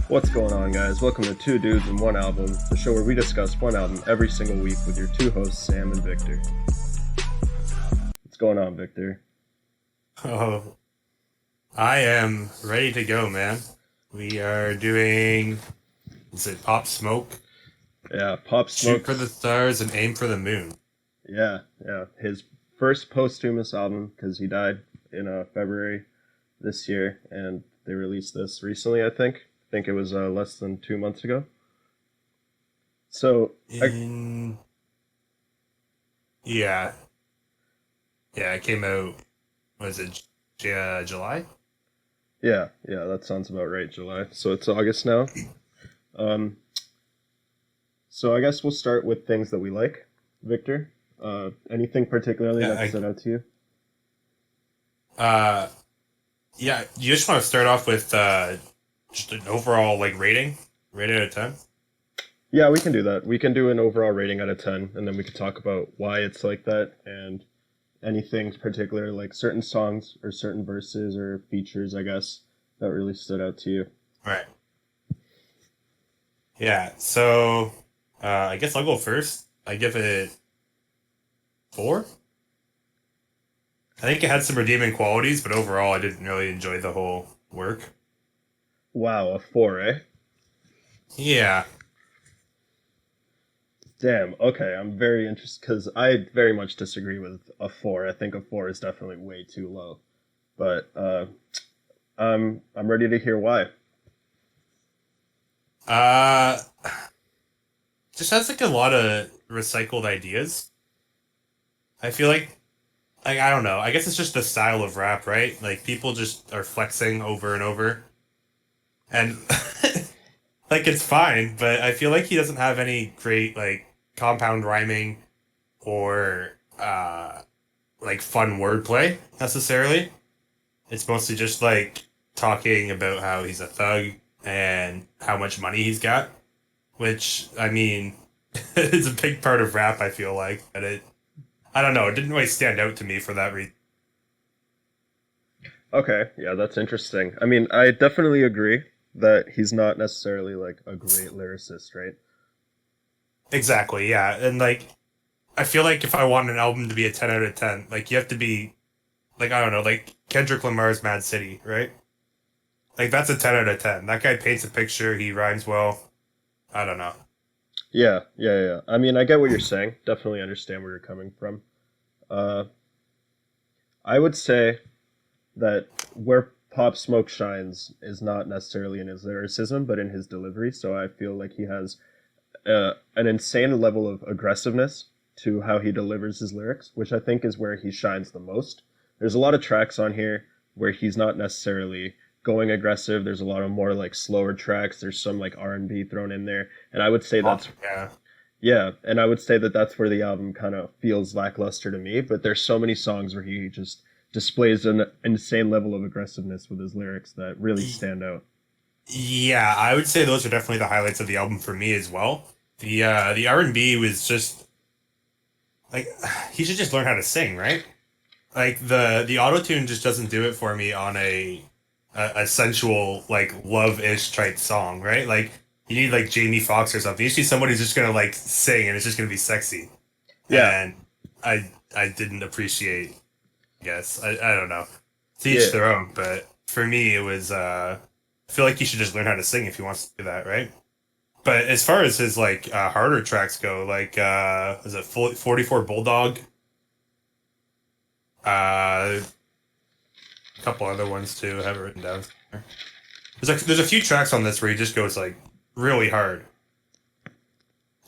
What's going on, guys? Welcome to Two Dudes and One Album, the show where we discuss one album every single week with your two hosts, Sam and Victor. What's going on, Victor? Oh, I am ready to go, man. We are doing, is it Pop Smoke? Yeah, Pop Shoot for the Smoke's. stars and aim for the moon. Yeah. His first posthumous album, because he died in February this year, and they released this recently, I think. I think it was less than 2 months ago. So, I, In, yeah, yeah, it came out, was it July? yeah, that sounds about right, July. So it's August now. Um, so I guess we'll start with things that we like. Victor, anything particularly Yeah, that stood out to you? uh, yeah, you just want to start off with, just an overall, like, rating out of 10? Yeah, we can do that. We can do an overall rating out of 10, and then we could talk about why it's like that and anything particular, like certain songs or certain verses or features, I guess, that really stood out to you. Right. Yeah, so, I guess I'll go first. I give it 4. I think it had some redeeming qualities, but overall, I didn't really enjoy the whole work. Wow, a 4, eh? Yeah, Damn, okay, I'm very interested because I very much disagree with a 4. I think a 4 is definitely way too low. But I'm ready to hear why. uh, just has like a lot of recycled ideas. I feel like I don't know. I guess it's just the style of rap, right? Like people just are flexing over and over, and like it's fine. But I feel like he doesn't have any great like compound rhyming or like fun wordplay necessarily. It's mostly just like talking about how he's a thug and how much money he's got, which I mean is a big part of rap. I feel like, but I don't know. It didn't really stand out to me for that reason. Okay, yeah, that's interesting. I mean, I definitely agree that he's not necessarily like a great lyricist, right? Exactly, yeah, and like I feel like if I want an album to be a 10 out of 10, like you have to be like I don't know, like Kendrick Lamar's Mad City, right? Like that's a 10 out of 10. That guy paints a picture. He rhymes well. I don't know. Yeah. I mean, I get what you're saying. Definitely understand where you're coming from. Uh, I would say that where Pop Smoke shines is not necessarily in his lyricism, but in his delivery. So I feel like he has an insane level of aggressiveness to how he delivers his lyrics, which I think is where he shines the most. There's a lot of tracks on here where he's not necessarily going aggressive. There's a lot of more like slower tracks. There's some like R&B thrown in there, and I would say that's Yeah. yeah, and I would say that that's where the album kind of feels lackluster to me. But there's so many songs where he just displays an insane level of aggressiveness with his lyrics that really stand out. Yeah, I would say those are definitely the highlights of the album for me as well. The R&B was just like he should just learn how to sing, right? Like the auto tune just doesn't do it for me on a sensual like love-ish type song, right? Like you need like Jamie Foxx or something. You see someone who's just gonna like sing and it's just gonna be sexy. Yeah, And I didn't appreciate, I guess. I don't know. To yeah, each their own, but for me it was I feel like he should just learn how to sing if he wants to do that, right? But as far as his like harder tracks go, like is it 44 Bulldog? A couple other ones too. I have it written down. There's a few tracks on this where he just goes like really hard,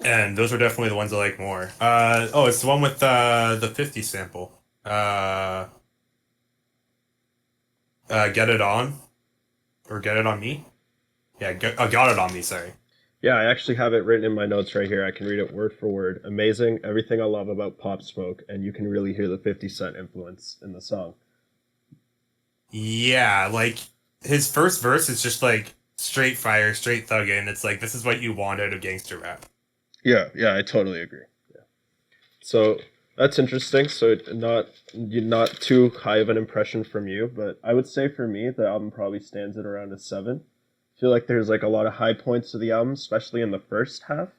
and those are definitely the ones I like more. Oh, it's the one with the 50 sample. Uh, Get It On or Get It On Me. Yeah, Got It On Me. Sorry. yeah. I actually have it written in my notes right here. I can read it word for word. Amazing, everything I love about Pop Smoke, and you can really hear the 50 Cent influence in the song. Yeah, like his first verse is just like straight fire, straight thuggin'. It's like this is what you want out of gangster rap. Yeah, I totally agree. So that's interesting. So not too high of an impression from you, but I would say for me the album probably stands at around a 7. feel like there's like a lot of high points of the album, especially in the first half.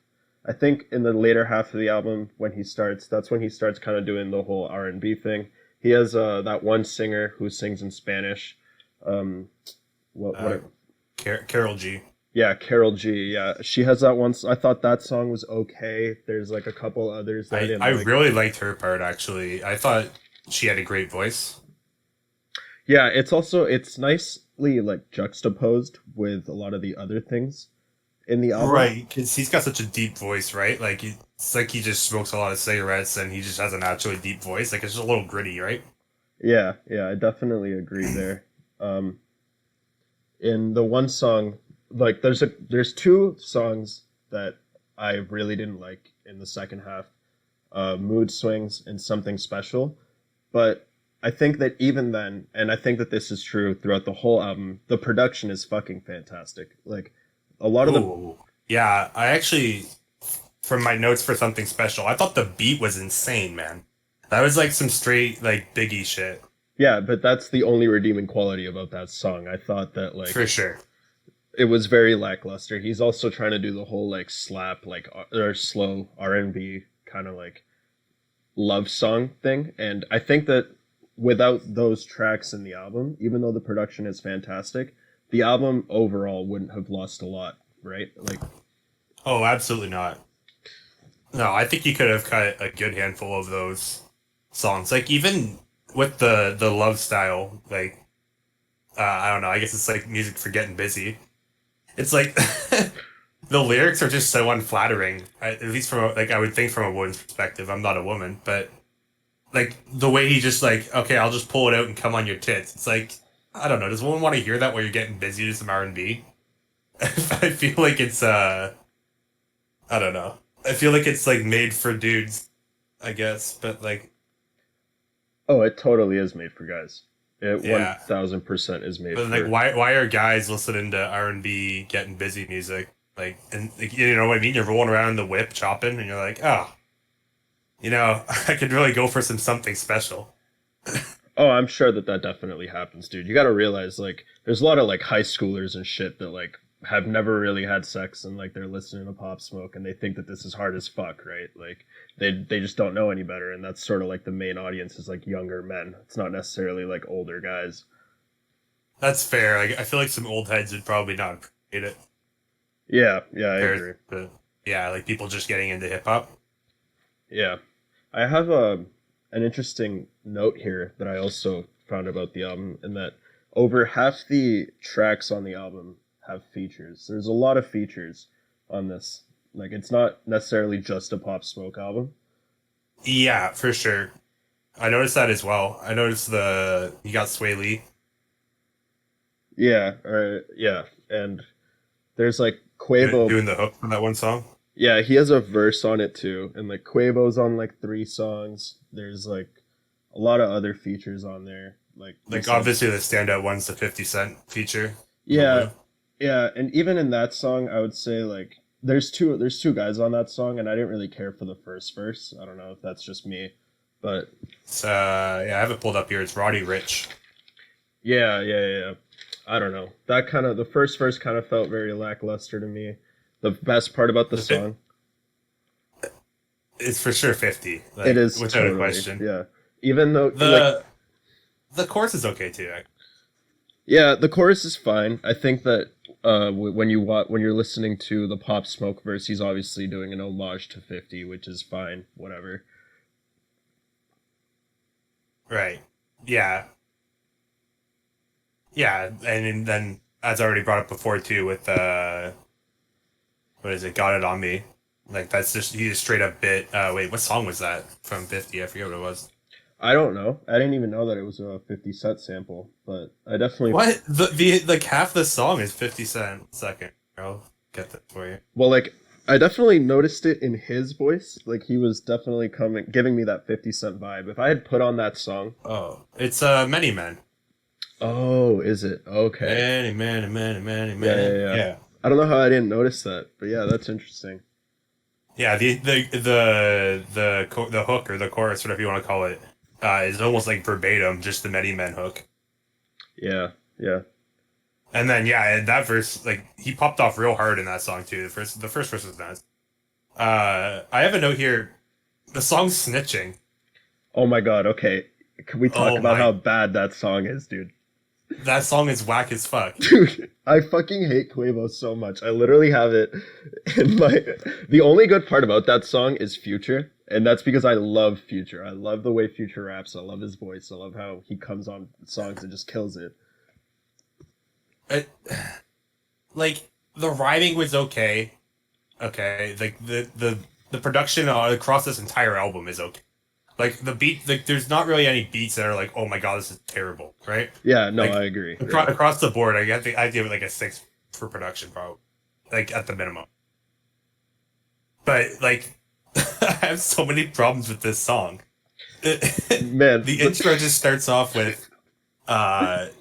I think in the later half of the album, when he starts, that's when he starts kind of doing the whole R&B thing. He has that one singer who sings in Spanish. Um, Uh, what Carol G. Yeah, Carol G. Yeah, she has that one. I thought that song was okay. There's like a couple others that I I didn't like. really liked her part actually. I thought she had a great voice. Yeah, it's nicely like juxtaposed with a lot of the other things in the album. Right, because he's got such a deep voice, right? Like it's like he just smokes a lot of cigarettes and he just has a naturally deep voice. Like it's just a little gritty, right? Yeah, yeah, I definitely agree there. Um, in the one song, like there's two songs that I really didn't like in the second half. Mood Swings and Something Special. But I think that even then, and I think that this is true throughout the whole album, the production is fucking fantastic. Like a lot of the Ooh, yeah. I actually, from my notes for something special, I thought the beat was insane, man. That was like some straight like Biggie shit yeah, but that's the only redeeming quality about that song. I thought that for like sure. it was very lackluster. He's also trying to do the whole like slap like or slow R&B kind of like love song thing, and I think that without those tracks in the album, even though the production is fantastic, the album overall wouldn't have lost a lot, right? Like, Oh, absolutely not. No, I think you could have cut a good handful of those songs. Like even with the love style, like I don't know. I guess it's like music for getting busy. It's like the lyrics are just so unflattering. At least from like I would think from a woman's perspective. I'm not a woman, but like the way he just like, okay, I'll just pull it out and come on your tits. It's like I don't know. Does one want to hear that while you're getting busy to some R&B? I feel like it's I don't know. I feel like it's like made for dudes, I guess, but like oh, it totally is made for guys. It yeah. 1000% is made But like for. why are guys listening to R&B getting busy music? Like and like, you know what I mean? You're rolling around in the whip chopping and you're like, "Oh, you know, I could really go for something special." Oh, I'm sure that that definitely happens, dude. You got to realize like there's a lot of like high schoolers and shit that like have never really had sex and like they're listening to Pop Smoke and they think that this is hard as fuck, right? Like they just don't know any better, and that's sort of like the main audience is like younger men. It's not necessarily like older guys. That's fair. Like I feel like some old heads would probably not appreciate it. Yeah, yeah, I Compared agree. to yeah, like people just getting into hip hop. Yeah. I have a an interesting note here that I also found about the album, in that over half the tracks on the album have features. There's a lot of features on this. Like it's not necessarily just a Pop Smoke album. Yeah, for sure. I noticed that as well. I noticed the you got Sway Lee. Yeah, yeah, and there's like Quavo. Doing the hook from that one song. Yeah, he has a verse on it too, and like Quavo's on like three songs. There's like a lot of other features on there, like you Like said. obviously the standout one's the 50 Cent feature. Yeah, Boogaloo. yeah, and even in that song, I would say like there's two guys on that song, and I didn't really care for the first verse. I don't know if that's just me, but It's, yeah, I have it pulled up here. It's Roddy Rich. yeah, yeah, yeah. I don't know. That kind of the first verse kind of felt very lackluster to me. The best part about the The fi- song, It's for sure 50, it like is without a totally, question. yeah. Even though like The the chorus is okay too. yeah, the chorus is fine. I think that when when you're listening to the Pop Smoke verse, he's obviously doing an homage to 50, which is fine. Whatever. Right. Yeah. Yeah, and then as I already brought up before too with what is it? Got It On Me. Like that's just he just straight up bit wait, what song was that from 50? I forget what it was. I don't know. I didn't even know that it was a 50 Cent sample, but I definitely. What? The like half the song is 50 Cent. Second. I'll get that for you. Well, like I definitely noticed it in his voice. Like he was definitely coming, giving me that 50 Cent vibe. If I had put on that song, Oh. It's Many Men. oh, is it okay? Many, many, many, many, Yeah, yeah, many. yeah. Yeah. I don't know how I didn't notice that, but yeah, that's interesting. Yeah, the hook or the chorus, whatever you want to call it, is almost like verbatim, just the Many Men hook. Yeah, yeah, And then yeah, and that verse, like he popped off real hard in that song too. The first verse was nice. I have a note here. The song "Snitching." Oh my god, okay. Can we talk Oh about how my, bad that song is, dude? that song is whack as fuck. Dude, I fucking hate Quavo so much. I literally have it in my. The only good part about that song is Future, and that's because I love Future. I love the way Future raps. I love his voice. I love how he comes on songs and just kills it. It, like the writing was okay. Okay, like the production across this entire album is okay. Like the beat, like there's not really any beats that are like, oh my god, this is terrible, right? Yeah, no, Like I agree. Yeah. across the board, I give it like a 6 for production, probably, like at the minimum. But like, I have so many problems with this song. Man, The intro just starts off with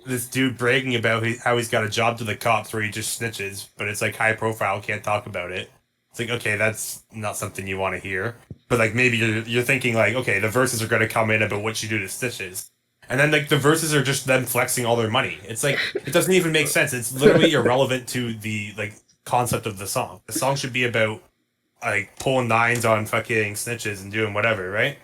this dude bragging about how he's got a job to the cops where he just snitches, but it's like high profile, can't talk about it. It's like, okay, that's not something you want to hear. But like maybe you're thinking like, okay, the verses are gonna come in about what you do to snitches. And then like the verses are just them flexing all their money. It's like it doesn't even make sense. It's literally irrelevant to the like concept of the song. The song should be about like pulling nines on fucking snitches and doing whatever, right?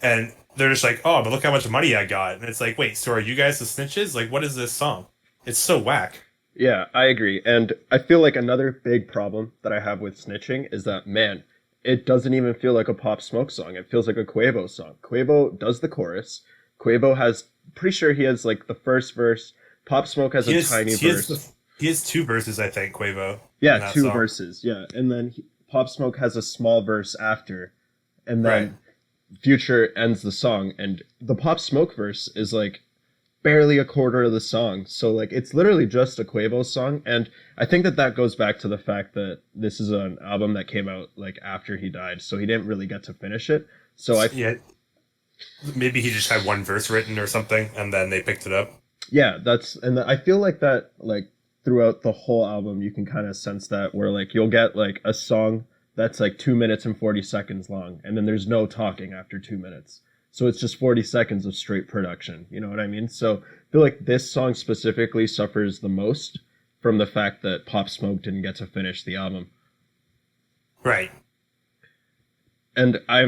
And they're just like, oh, but look how much money I got. And it's like, wait, so are you guys the snitches? Like, what is this song? It's so whack. yeah, I agree. And I feel like another big problem that I have with snitching is that, man, it doesn't even feel like a Pop Smoke song. It feels like a Quavo song. Quavo does the chorus. Quavo has, pretty sure he has like the first verse. Pop Smoke has He a has tiny he has verse. he has two verses, I think, Quavo, Yeah, in that two song. verses. Yeah, and then Pop Smoke has a small verse after, and Right. then Future ends the song. And the Pop Smoke verse is like barely a quarter of the song. So like it's literally just a Quavo song, and I think that that goes back to the fact that this is an album that came out like after he died, so he didn't really get to finish it. So I Yeah, maybe he just had one verse written or something, and then they picked it up. yeah, that's and I feel like that like throughout the whole album you can kind of sense that where like you'll get like a song that's like 2 minutes and 40 seconds long, and then there's no talking after 2 minutes. So it's just 40 seconds of straight production. You know what I mean? So I feel like this song specifically suffers the most from the fact that Pop Smoke didn't get to finish the album. Right. And I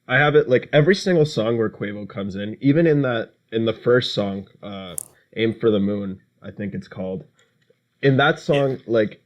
have it like every single song where Quavo comes in, even in the first song, Aim for the Moon, I think it's called. In that Yeah. song, like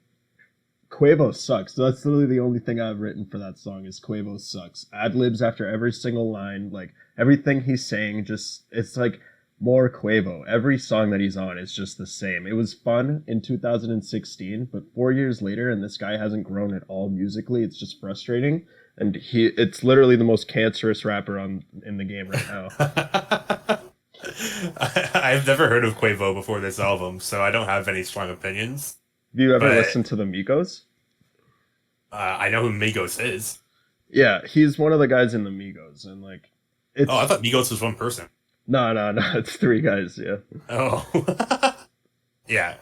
Quavo sucks. That's literally the only thing I've written for that song is Quavo sucks. Ad libs after every single line, like everything he's saying, just it's like more Quavo. Every song that he's on is just the same. It was fun in 2016, but 4 years later, and this guy hasn't grown at all musically. It's just frustrating. And it's literally the most cancerous rapper on in the game right now. I've never heard of Quavo before this album, so I don't have any strong opinions. Have you ever But listened to the Migos? I know who Migos is. Yeah, he's one of the guys in the Migos, and like, Oh, I it's thought Migos was one person. no, it's three guys. Yeah, Oh, yeah.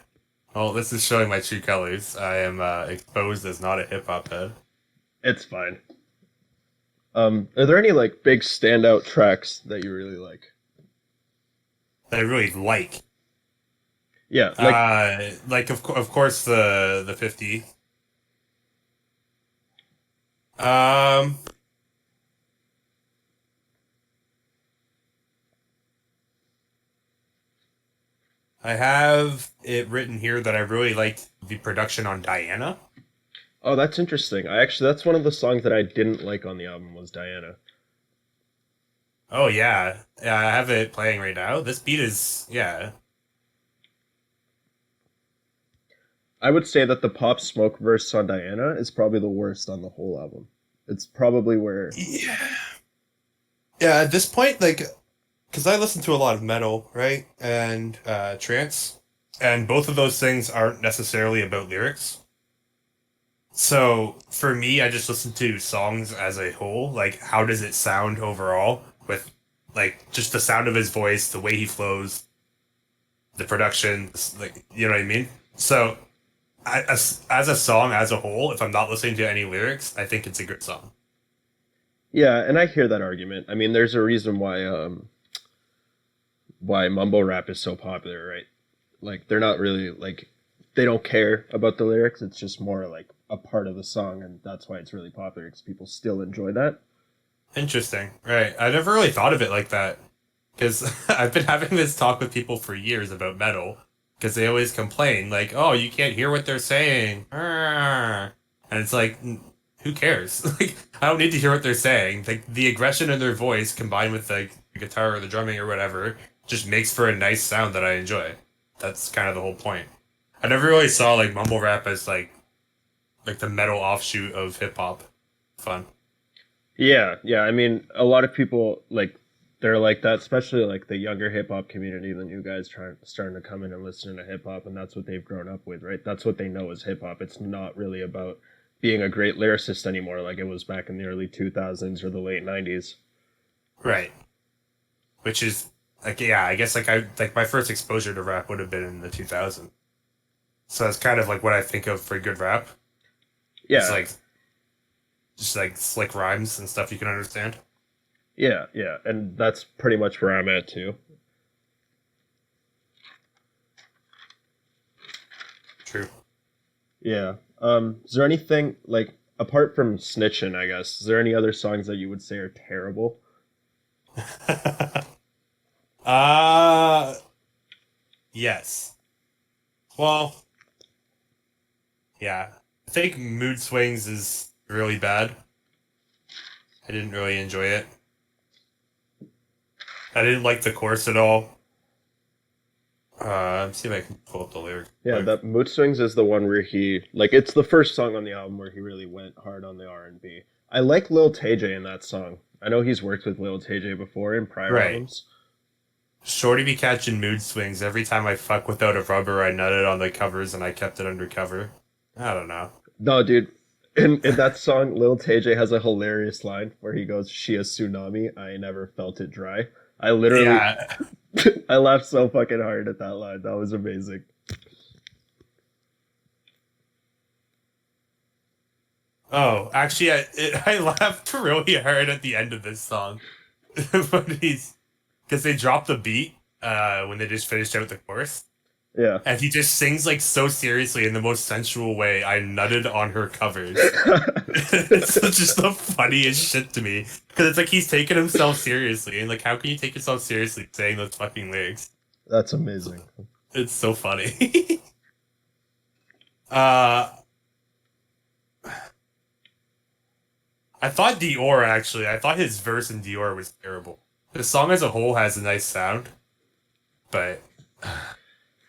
Well, this is showing my true colors. I am exposed as not a hip hop head. it's fine. Are there any like big standout tracks that you really like? That I really like. Yeah, Like of course the 50. Um, I have it written here that I really liked the production on Diana. oh, that's interesting. I actually that's one of the songs that I didn't like on the album was Diana. Oh yeah, yeah, I have it playing right now. This beat is yeah, I would say that the Pop Smoke verse on Diana is probably the worst on the whole album. It's probably where yeah, yeah. At this point, like, because I listen to a lot of metal, right, and trance, and both of those things aren't necessarily about lyrics. So for me, I just listen to songs as a whole. Like, how does it sound overall? With like just the sound of his voice, the way he flows, the production, like you know what I mean. So as a song as a whole, if I'm not listening to any lyrics, I think it's a good song. yeah, and I hear that argument. I mean, there's a reason why mumble rap is so popular, right? like they're not really like they don't care about the lyrics. It's just more like a part of the song, and that's why it's really popular because people still enjoy that. Interesting. Right. I never really thought of it like that. Because I've been having this talk with people for years about metal. Because they always complain, like, oh, you can't hear what they're saying. And it's like, who cares? Like, I don't need to hear what they're saying. Like, the aggression in their voice combined with like the guitar or the drumming or whatever just makes for a nice sound that I enjoy. That's kind of the whole point. I never really saw like mumble rap as like the metal offshoot of hip hop. Fun. Yeah, yeah. I mean, a lot of people like they're like that, especially like the younger hip hop community. The new guys trying starting to come in and listen to hip hop, and that's what they've grown up with, right? That's what they know as hip hop. It's not really about being a great lyricist anymore, like it was back in the early 2000s or the late 90s. Right. Which is like yeah, I guess like my first exposure to rap would have been in the 2000s. So that's kind of like what I think of for good rap. It's Yeah, like just like slick rhymes and stuff you can understand. yeah, yeah, and that's pretty much where I'm at too. True. Yeah. Is there anything like apart from Snitchin', I guess, is there any other songs that you would say are terrible? uh yes. Well, yeah. I think Mood Swings is really bad. I didn't really enjoy it. I didn't like the chorus at all. Let's see if I can pull up the lyric. Yeah, that Mood Swings is the one where he like it's the first song on the album where he really went hard on the R&B. I like Lil Tay in that song. I know he's worked with Lil Tay before in prior Right. albums. Shorty be catching mood swings. Every time I fuck without a rubber, I nutted on the covers and I kept it undercover. I don't know. No, dude, in that song, Lil Tay has a hilarious line where he goes, "She a tsunami, I never felt it dry." I literally, Yeah. I laughed so fucking hard at that line. That was amazing. Oh, actually, I laughed really hard at the end of this song. But he's because they dropped the beat when they just finished out the chorus, Yeah. and he just sings like so seriously in the most sensual way. I nutted on her covers. It's just the funniest shit to me because it's like he's taking himself seriously, and like how can you take yourself seriously saying those fucking lyrics? That's amazing. It's so funny. uh, I thought Dior actually. I thought his verse in Dior was terrible. The song as a whole has a nice sound, but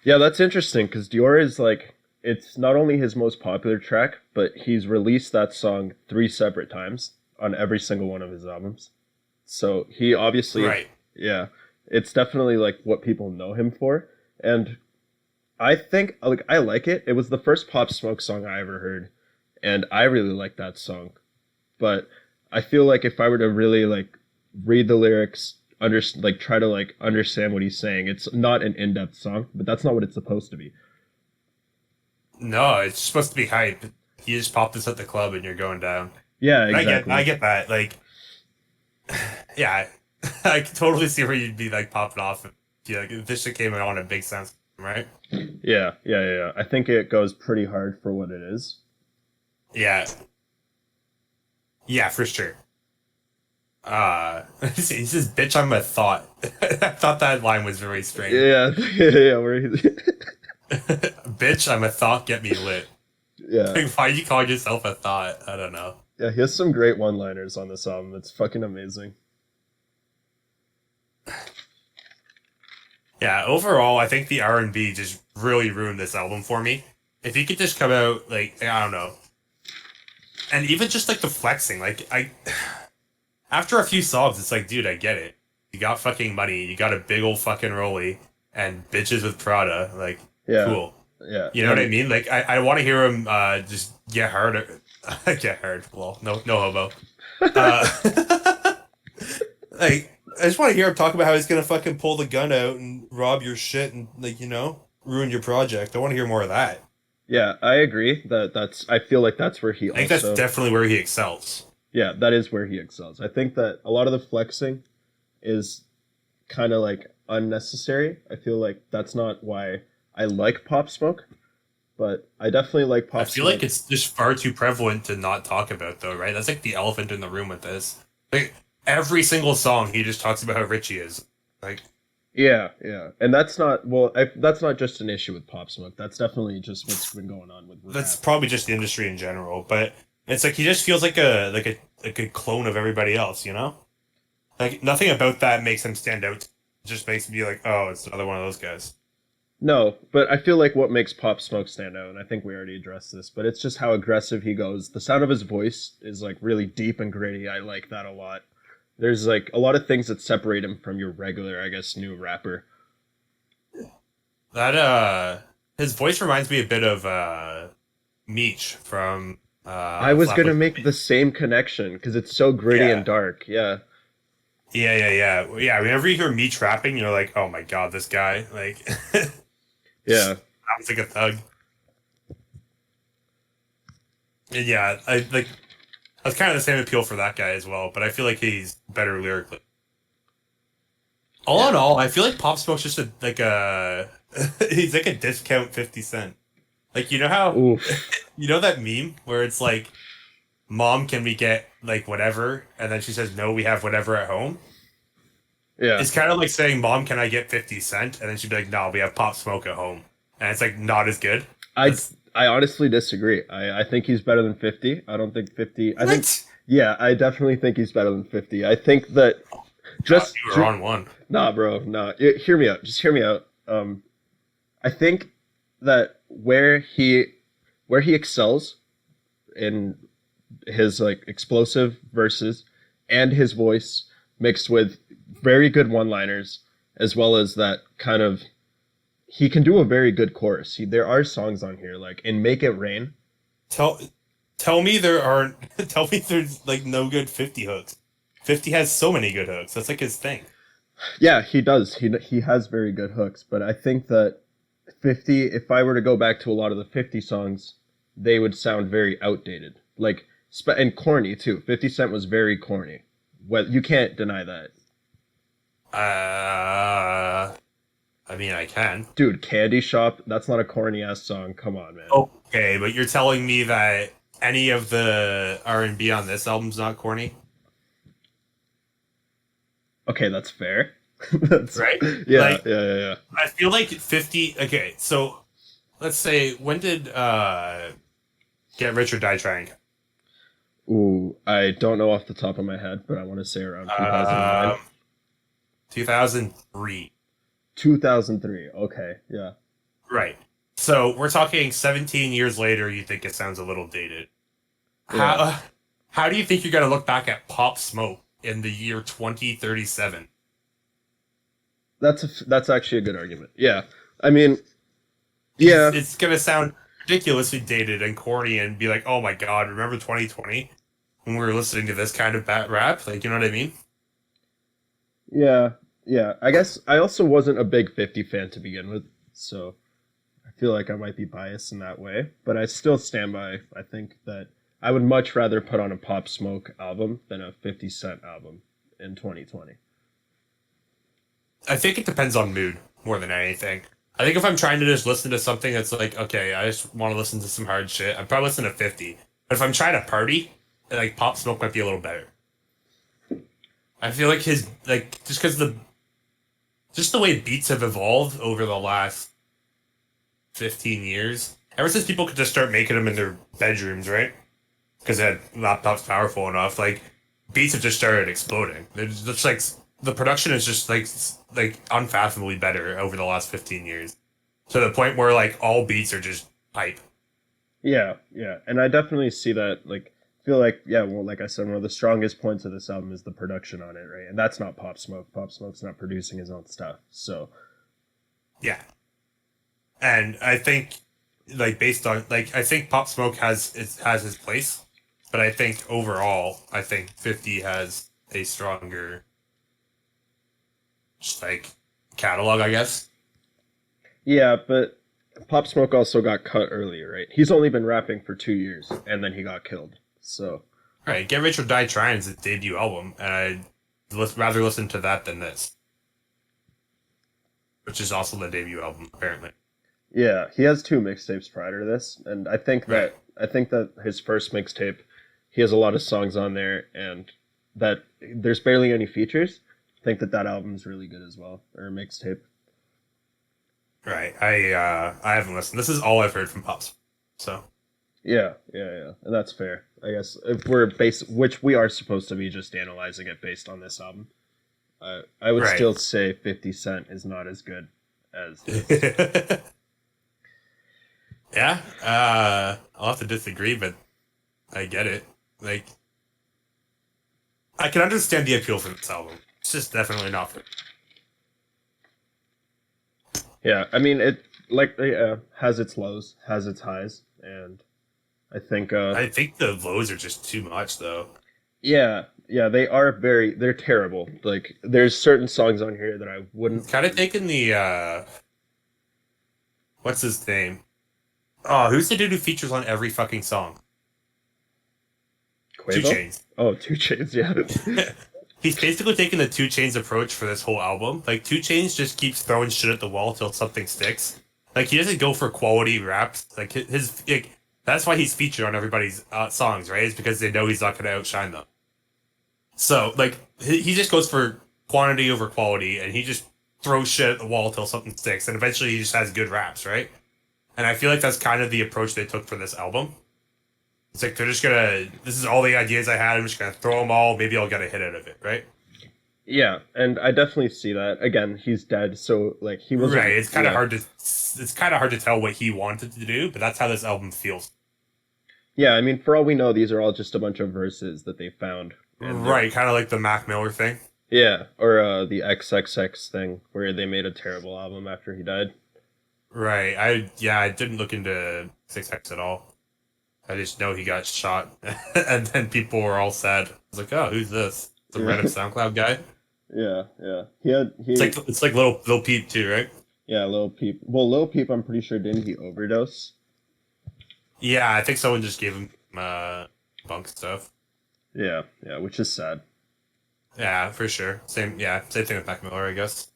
Yeah, that's interesting because Dior is like, it's not only his most popular track, but he's released that song three separate times on every single one of his albums. So he obviously, right. yeah, it's definitely like what people know him for. And I think, like, I like it. It was the first Pop Smoke song I ever heard. And I really like that song. But I feel like if I were to really like read the lyrics, like try to like understand what he's saying, it's not an in-depth song, but that's not what it's supposed to be. No, it's supposed to be hype. You just pop this at the club and you're going down. Yeah, And I exactly. get that. Like, yeah, I can totally see where you'd be like popping off. Yeah, if this shit came on a big sense, right? Yeah, yeah, yeah, yeah. I think it goes pretty hard for what it is. Yeah, yeah, for sure. He says, "Bitch, I'm a thought." I thought that line was very strange. Yeah, yeah, where he's, Bitch, I'm a thought. Get me lit. yeah, Like, why you call yourself a thought? I don't know. yeah. He has some great one-liners on this album. It's fucking amazing. Yeah, overall, I think the R&B just really ruined this album for me. If he could just come out like I don't know, and even just like the flexing, like I after a few songs, it's like, dude, I get it. You got fucking money, you got a big old fucking rolly, and bitches with Prada, like Yeah, cool. yeah, You know what I and mean? Like I want to hear him just get hard, get hard. Well, no hobo. Uh, like I just want to hear him talk about how he's gonna fucking pull the gun out and rob your shit and like ruin your project. I want to hear more of that. yeah. I agree that that's. I feel like that's where he I think that's also. definitely where he excels. Yeah, that is where he excels. I think that a lot of the flexing is kind of like unnecessary. I feel like that's not why I like Pop Smoke, but I definitely like I Pop feel like Smoke. it's just far too prevalent to not talk about, though, right? That's like the elephant in the room with this. Like every single song, he just talks about how rich he is. Like Yeah, yeah, and that's not well. That's not just an issue with Pop Smoke. That's definitely just what's been going on with that's rap. probably just the industry in general, but it's like he just feels like a clone of everybody else, you know? Like nothing about that makes him stand out. It just makes me be like, oh, it's another one of those guys. No, but I feel like what makes Pop Smoke stand out, and I think we already addressed this, but it's just how aggressive he goes. The sound of his voice is like really deep and gritty. I like that a lot. There's like a lot of things that separate him from your regular, I guess, new rapper. That his voice reminds me a bit of Meech from I was gonna Flatbush. make the same connection because it's so gritty and Yeah. dark. Yeah, Yeah. Whenever you hear Meech rapping, you're like, oh my god, this guy like yeah, sounds like a thug. And yeah, I like that's kind of the same appeal for that guy as well, but I feel like he's better lyrically. All yeah. in all, I feel like Pop Smoke's just a he's like a discount 50 Cent. Like you know how Oof. you know that meme where it's like, "Mom, can we get like whatever?" And then she says, "No, we have whatever at home." Yeah, It's kind of like saying, "Mom, can I get 50 Cent?" And then she'd be like, "No, we have Pop Smoke at home." And it's like not as good. I That's I honestly disagree. I think he's better than 50. I don't think 50. I think what? yeah, I definitely think he's better than 50. I think that just You were on one. nah, bro, nah. Hear me out. Just hear me out. I think that where he excels in his like explosive verses and his voice mixed with very good one-liners as well as that kind of he can do a very good chorus. There are songs on here like in Make It Rain. Tell tell me there aren't. Tell me there's like no good 50 hooks. 50 has so many good hooks. That's like his thing. Yeah, he does. He has very good hooks, but I think that 50 if I were to go back to a lot of the 50 songs, they would sound very outdated. Like and corny too. 50 Cent was very corny. Well, you can't deny that. Uh, I mean, I can. Dude, Candy Shop, that's not a corny ass song. Come on, man. Okay, but you're telling me that any of the R&B on this album's not corny, Okay, that's fair. That's right? yeah, Like, yeah, yeah, yeah. I feel like 50. Okay, so let's say when did Get Rich or Die Trying? Ooh, I don't know off the top of my head, but I want to say around 2009. Um, 2003. 2003. Okay, yeah. Right. So we're talking 17 years later. You think it sounds a little dated? Yeah. How how do you think you're gonna look back at Pop Smoke in the year 2037? That's actually a good argument. Yeah. I mean, yeah. It's gonna sound ridiculously dated and corny and be like, oh my god, remember 2020 when we were listening to this kind of bat rap? Like, you know what I mean? Yeah. Yeah. I guess I also wasn't a big 50 fan to begin with, so I feel like I might be biased in that way, but I still stand by I think that I would much rather put on a Pop Smoke album than a 50 Cent album in 2020. I think it depends on mood more than anything. I think if I'm trying to just listen to something that's like, okay, I just want to listen to some hard shit, I'd probably listen to 50. But if I'm trying to party, like Pop Smoke might be a little better. I feel like his like just the way beats have evolved over the last 15 years. Ever since people could just start making them in their bedrooms, right? Because they had laptops powerful enough, like beats have just started exploding. They're just like the production is just like unfathomably better over the last 15 years. To the point where like all beats are just hype. Yeah, yeah, and I definitely see that. Like, feel like yeah, well, like I said, one of the strongest points of this album is the production on it, right? And that's not Pop Smoke. Pop Smoke's not producing his own stuff, so Yeah. And I think like based on like I think Pop Smoke has his place, but I think overall I think 50 has a stronger just like catalog, I guess. yeah. But Pop Smoke also got cut earlier, right? He's only been rapping for 2 years, and then he got killed. So Right, Get Rich or Die Trying is his debut album, and I'd rather listen to that than this, which is also the debut album apparently. Yeah, he has two mixtapes prior to this, and Right. I think that his first mixtape, he has a lot of songs on there, and that there's barely any features. I think that that album's really good as well, or mixtape. Right. I haven't listened. This is all I've heard from Pops. So Yeah, yeah, yeah, and that's fair. I guess if we're which we are supposed to be just analyzing it based on this album. I would right. still say 50 Cent is not as good as his. Yeah. I'll have to disagree, but I get it. Like I can understand the appeal for this album. It's just definitely not for. Yeah, I mean it like has its lows, has its highs, and I think I think the lows are just too much, though. yeah, yeah, they're terrible. Like there's certain songs on here that I wouldn't It's kind of taken the what's his name? Oh, who's the dude who features on every fucking song? Two Quavo. Chains. Oh, Two Chains, yeah. He's basically taking the Two Chains approach for this whole album. Like Two Chains just keeps throwing shit at the wall till something sticks. Like he doesn't go for quality raps. Like his like, that's why he's featured on everybody's songs, right? Is because they know he's not going to outshine them. So like he just goes for quantity over quality, and he just throws shit at the wall till something sticks, and eventually he just has good raps, right? And I feel like that's kind of the approach they took for this album. It's like they're just gonna. This is all the ideas I had. I'm just gonna throw them all. Maybe I'll get a hit out of it, right? Yeah, and I definitely see that. Again, he's dead, so like he wasn't. Right. It's kind of Yeah, hard to. It's kind of hard to tell what he wanted to do, but that's how this album feels. yeah. I mean, for all we know, these are all just a bunch of verses that they found, and Right. Kind of like the Mac Miller thing. yeah, or the XXX thing where they made a terrible album after he died. Right. I didn't look into Six X at all. I just know he got shot, and then people were all sad. I was like, oh, who's this? Some Yeah, random SoundCloud guy. yeah, yeah. It's like Lil Peep too, right? Yeah, Lil Peep. Well, Lil Peep, I'm pretty sure didn't he overdose? Yeah, I think someone just gave him bunk stuff. Yeah, yeah, which is sad. Yeah, for sure. Same thing with Mac Miller, I guess.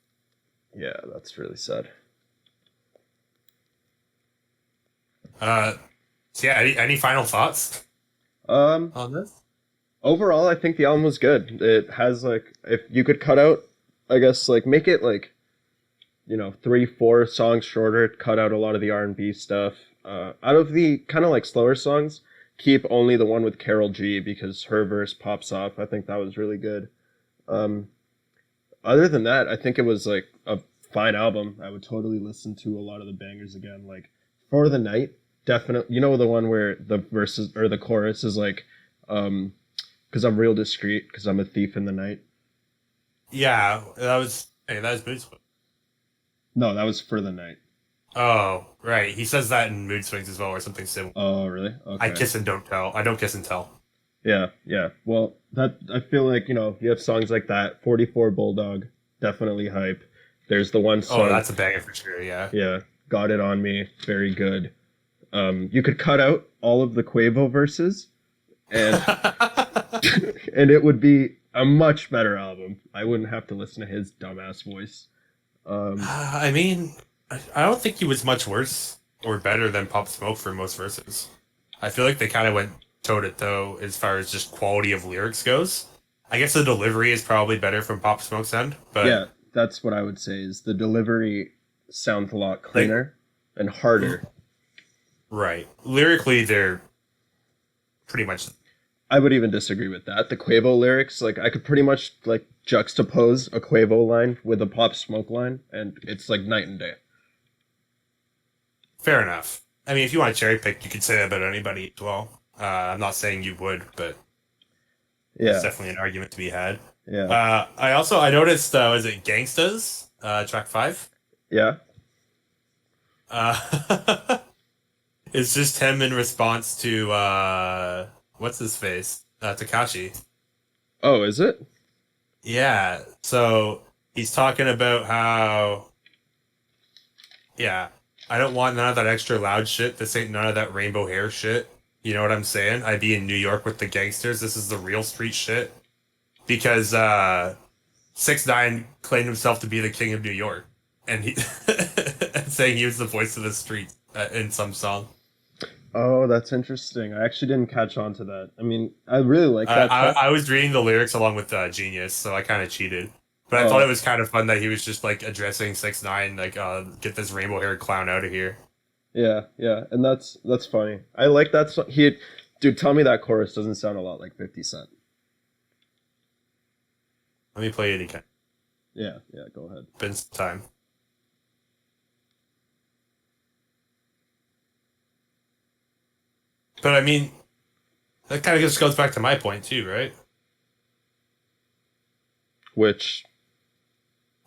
Yeah, that's really sad. Uh, so yeah, any final thoughts Um, on this? Overall, I think the album was good. It has like if you could cut out, I guess like make it like 3, 4 songs shorter. Cut out a lot of the R&B stuff. Out of the kind of like slower songs, keep only the one with Carol G because her verse pops off. I think that was really good. Um, Other than that, I think it was like a fine album. I would totally listen to a lot of the bangers again. Like For the Night, definitely. You know the one where the verses or the chorus is like, um, "Cause I'm real discreet, cause I'm a thief in the night." Yeah, that was Mood Swings. No, that was For the Night. Oh, right. He says that in Mood Swings as well, or something similar. Oh, really? I Okay. kiss and don't tell. I don't kiss and tell. Yeah, yeah. Well, that I feel like you have songs like that. 44 Bulldog, definitely hype. There's the one Oh, song, that's a banger for sure. Yeah. yeah, Got It On Me, very good. You could cut out all of the Quavo verses, and and it would be a much better album. I wouldn't have to listen to his dumbass voice. Um, I mean, I don't think he was much worse or better than Pop Smoke for most verses. I feel like they kind of went toe to toe as far as just quality of lyrics goes. I guess the delivery is probably better from Pop Smoke's end, but yeah, that's what I would say. Is the delivery sounds a lot like, cleaner and harder. right, lyrically they're pretty much I would even disagree with that. The Quavo lyrics, like I could pretty much like juxtapose a Quavo line with a Pop Smoke line, and it's like night and day. fair enough. I mean, if you want to cherry pick, you could say that about anybody as well. I'm not saying you would, but it's Yeah, definitely an argument to be had. yeah, I noticed was it Gangstas track 5. yeah. It's just him in response to what's his face? Takashi. Oh, is it? Yeah. So he's talking about how yeah, I don't want none of that extra loud shit. This ain't none of that rainbow hair shit. You know what I'm saying? I be in New York with the gangsters. This is the real street shit. Because 6ix9ine claimed himself to be the king of New York. And he saying he was the voice of the street in some song. Oh, that's interesting. I actually didn't catch on to that. I mean, I really like that track. I was reading the lyrics along with Genius, so I kind of cheated. But I thought it Oh, was kind of fun that he was just like addressing 6ix9ine, like get this rainbow haired clown out of here. yeah, yeah, and that's funny. I like that song. Dude, tell me that chorus doesn't sound a lot like 50 Cent. Let me play it again. Yeah, yeah, go ahead. Been some time. But I mean, that kind of just goes back to my point too, right? Which,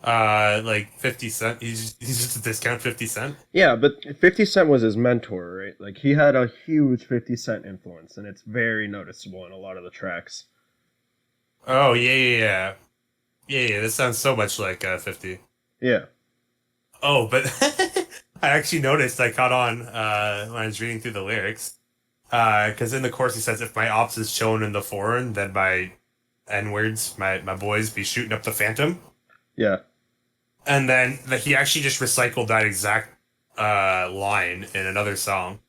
Like 50 Cent, he's just a discount 50 Cent. yeah, but 50 Cent was his mentor, right? Like he had a huge 50 Cent influence, and it's very noticeable in a lot of the tracks. Oh yeah. This sounds so much like 50. Yeah, Oh, but I actually noticed I caught on when I was reading through the lyrics. Because in the chorus he says, "If my ops is shown in the foreign, then my N words, my boys be shooting up the Phantom." yeah. And then he actually just recycled that exact line in another song.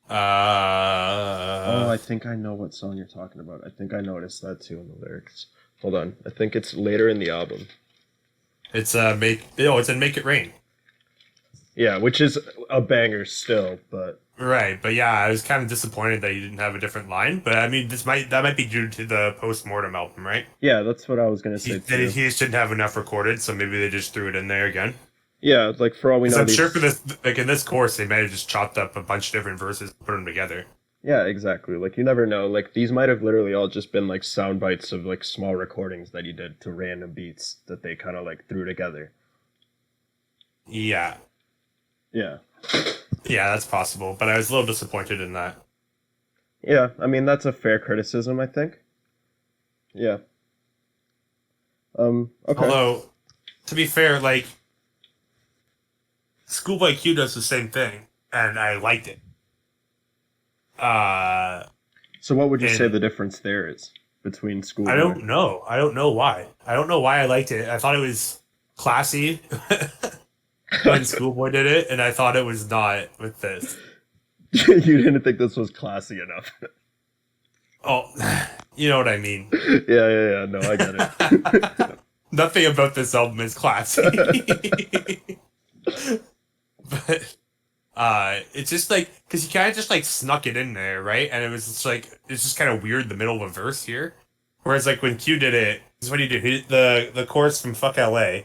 Oh, Uh, I think I know what song you're talking about. I think I noticed that too in the lyrics. Hold on. I think it's later in the album. it's in Make It Rain. Yeah, which is a banger still, but Right, but yeah, I was kind of disappointed that he didn't have a different line. But I mean, that might be due to the post mortem album, right? yeah, that's what I was gonna He say that he too. just didn't have enough recorded, so maybe they just threw it in there again. Yeah, like for all we Because know, I'm sure for these. this, like in this course, they might have just chopped up a bunch of different verses, and put them together. Yeah, exactly. Like you never know. Like these might have literally all just been like sound bites of like small recordings that he did to random beats that they kind of like threw together. Yeah, Yeah, yeah, that's possible. But I was a little disappointed in that. yeah. I mean, that's a fair criticism, I think. Yeah. Okay. Although, to be fair, like Schoolboy Q does the same thing, and I liked it. Uh, So, what would you say and the difference there is between I Schoolboy? don't know. I don't know why. I don't know why I liked it. I thought it was classy when Schoolboy did it, and I thought it was not with this. You didn't think this was classy enough. Oh, you know what I mean. Yeah, yeah, yeah. No, I get it. Nothing about this album is classy. But it's just like because he kind of just like snuck it in there, right? And it was just like it's just kind of weird in the middle of a verse here. Whereas like when Q did it, this is what he did. The chorus from Fuck LA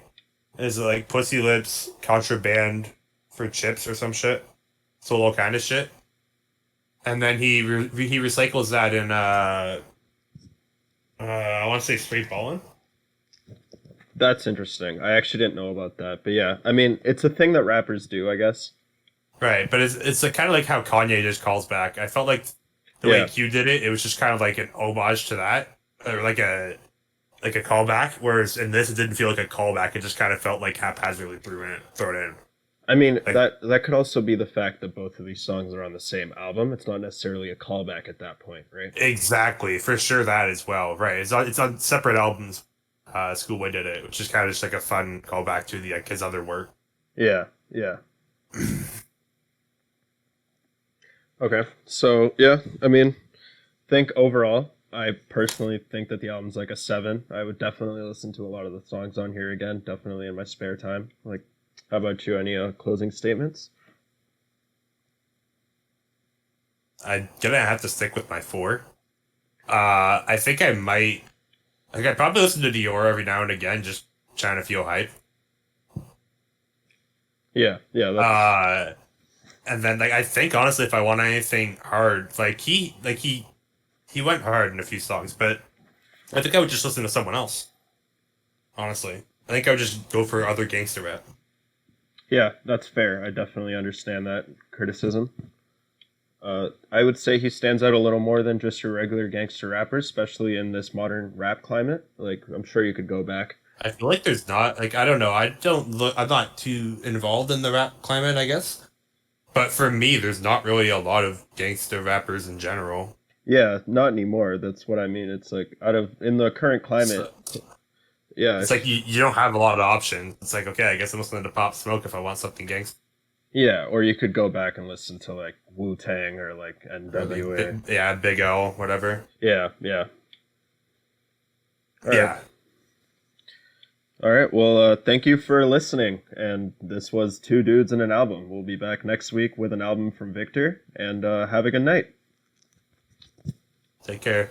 is like pussy lips, contraband for chips or some shit. Solo kind of shit. And then he recycles that in I want to say straight ballin'. That's interesting. I actually didn't know about that, but yeah, I mean, it's a thing that rappers do, I guess. Right, but it's like, kind of like how Kanye just calls back. I felt like the way Yeah. Q did it, it was just kind of like an homage to that, or like a callback. Whereas in this, it didn't feel like a callback. It just kind of felt like haphazardly thrown in. I mean, Like that could also be the fact that both of these songs are on the same album. It's not necessarily a callback at that point, right? exactly for sure that as well. Right, it's on separate albums. Schoolboy did it, which is kind of just like a fun callback to the like his other work. Yeah, yeah. Okay. So, yeah, I mean, think overall, I personally think that the album's like a 7. I would definitely listen to a lot of the songs on here again, definitely in my spare time. Like, how about you? Any closing statements? I'm gonna have to stick with my 4. I think I might. Like I probably listen to Dior every now and again, just trying to feel hype. Yeah, yeah, that's Uh, and then like I think honestly, if I want anything hard, he went hard in a few songs, but I think I would just listen to someone else. Honestly, I think I would just go for other gangster rap. yeah, that's fair. I definitely understand that criticism. I would say he stands out a little more than just your regular gangster rappers, especially in this modern rap climate. Like, I'm sure you could go back. I feel like there's not like I don't know. I don't look. I'm not too involved in the rap climate, I guess. But for me, there's not really a lot of gangster rappers in general. Yeah, not anymore. That's what I mean. It's like out of in the current climate, So, Yeah, It's like you don't have a lot of options. It's like, okay, I guess I'm listening to Pop Smoke if I want something gangster. yeah. Or you could go back and listen to like Wu Tang or like Or like, NWA. yeah, Big L, whatever. Yeah, yeah. All right. Yeah. All right. Well, thank you for listening. And this was Two Dudes and an Album. We'll be back next week with an album from Victor. And have a good night. Take care.